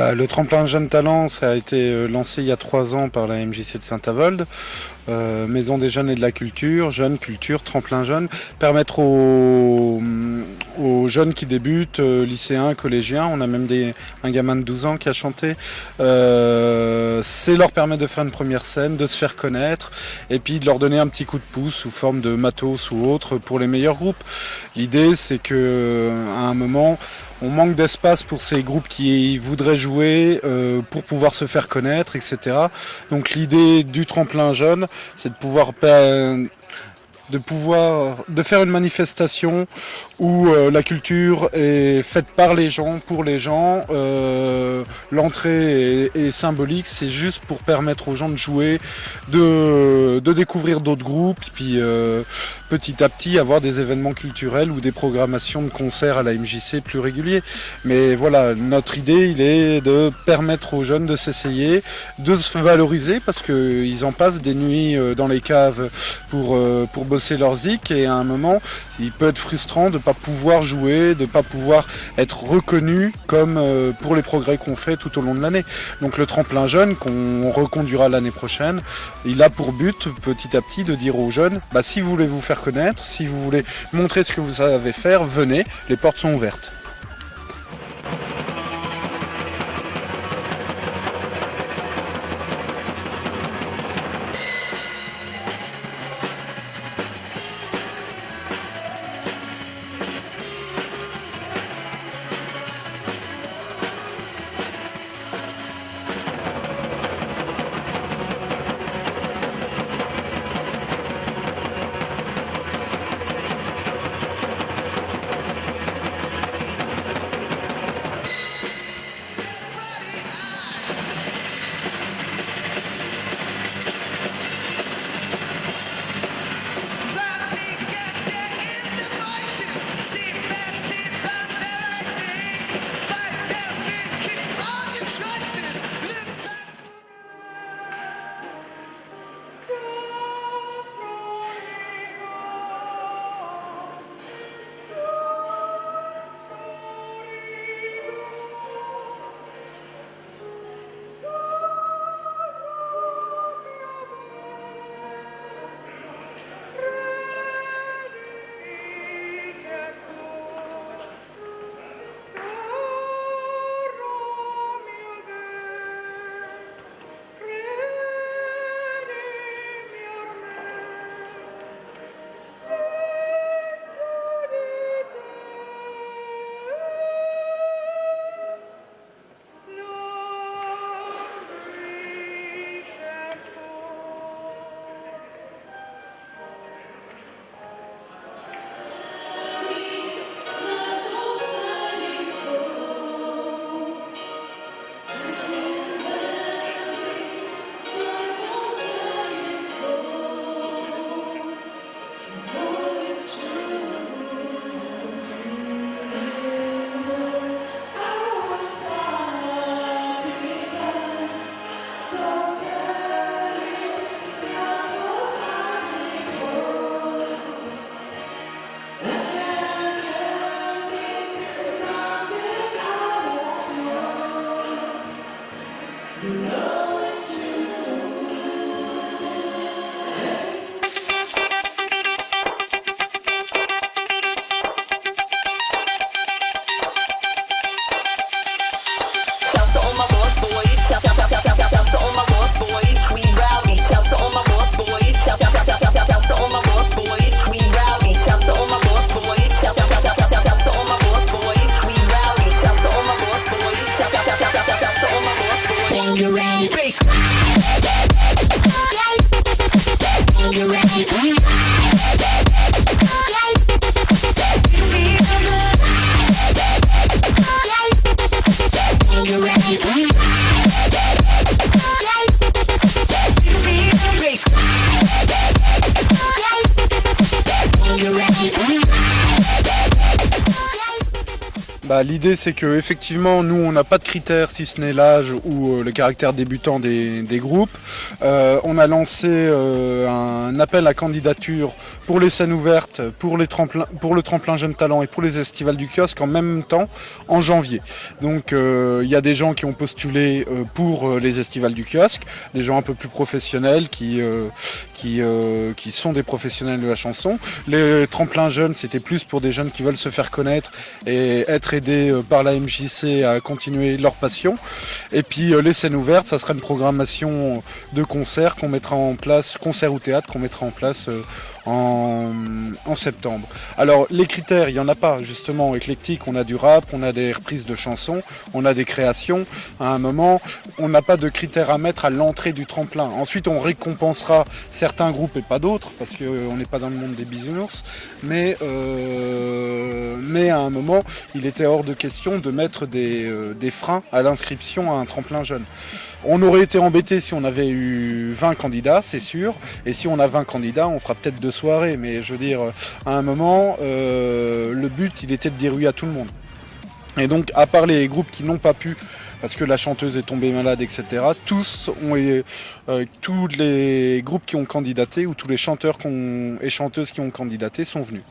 Le tremplin Jeunes Talents, ça a été lancé il y a 3 ans par la MJC de Saint-Avold. Maison des jeunes et de la culture, jeunes, culture, tremplin jeune, permettre aux jeunes qui débutent, lycéens, collégiens, on a même un gamin de 12 ans qui a chanté, c'est leur permettre de faire une première scène, de se faire connaître et puis de leur donner un petit coup de pouce sous forme de matos ou autre pour les meilleurs groupes. L'idée c'est qu'à un moment on manque d'espace pour ces groupes qui voudraient jouer pour pouvoir se faire connaître, etc. Donc l'idée du tremplin jeune, c'est de faire une manifestation où la culture est faite par les gens, pour les gens. L'entrée est symbolique, c'est juste pour permettre aux gens de jouer, de découvrir d'autres groupes, puis petit à petit avoir des événements culturels ou des programmations de concerts à la MJC plus réguliers. Mais voilà, notre idée, il est de permettre aux jeunes de s'essayer, de se valoriser, parce qu'ils en passent des nuits dans les caves pour bosser leur zik, et à un moment, il peut être frustrant de ne pas pouvoir jouer, de ne pas pouvoir être reconnu comme pour les progrès qu'on fait tout au long de l'année. Donc le tremplin jeune qu'on reconduira l'année prochaine, il a pour but petit à petit de dire aux jeunes, si vous voulez vous faire connaître, si vous voulez montrer ce que vous savez faire, venez, les portes sont ouvertes. L'idée c'est que effectivement nous on n'a pas de critères si ce n'est l'âge ou le caractère débutant des groupes. On a lancé un appel à candidature pour les scènes ouvertes, pour le tremplin Jeunes Talents et pour les estivales du kiosque en même temps en janvier. Donc il y a des gens qui ont postulé pour les estivales du kiosque, des gens un peu plus professionnels qui sont des professionnels de la chanson. Les tremplins jeunes c'était plus pour des jeunes qui veulent se faire connaître et être aidés par la MJC à continuer leur passion. Et puis les scènes ouvertes, ça sera une programmation de concerts qu'on mettra en place, concerts ou théâtre qu'on mettra en place en septembre. Alors les critères, il n'y en a pas justement éclectique, on a du rap, on a des reprises de chansons, on a des créations. À un moment, on n'a pas de critères à mettre à l'entrée du tremplin. Ensuite, on récompensera certains groupes et pas d'autres, parce qu'on n'est pas dans le monde des bisounours. Mais à un moment, il était hors de question de mettre des freins à l'inscription à un tremplin jeune. On aurait été embêté si on avait eu 20 candidats, c'est sûr. Et si on a 20 candidats, on fera peut-être 2 soirées. Mais je veux dire, à un moment, le but, il était de dire oui à tout le monde. Et donc, à part les groupes qui n'ont pas pu, parce que la chanteuse est tombée malade, etc., tous les groupes qui ont candidaté, ou tous les chanteurs et chanteuses qui ont candidaté sont venus.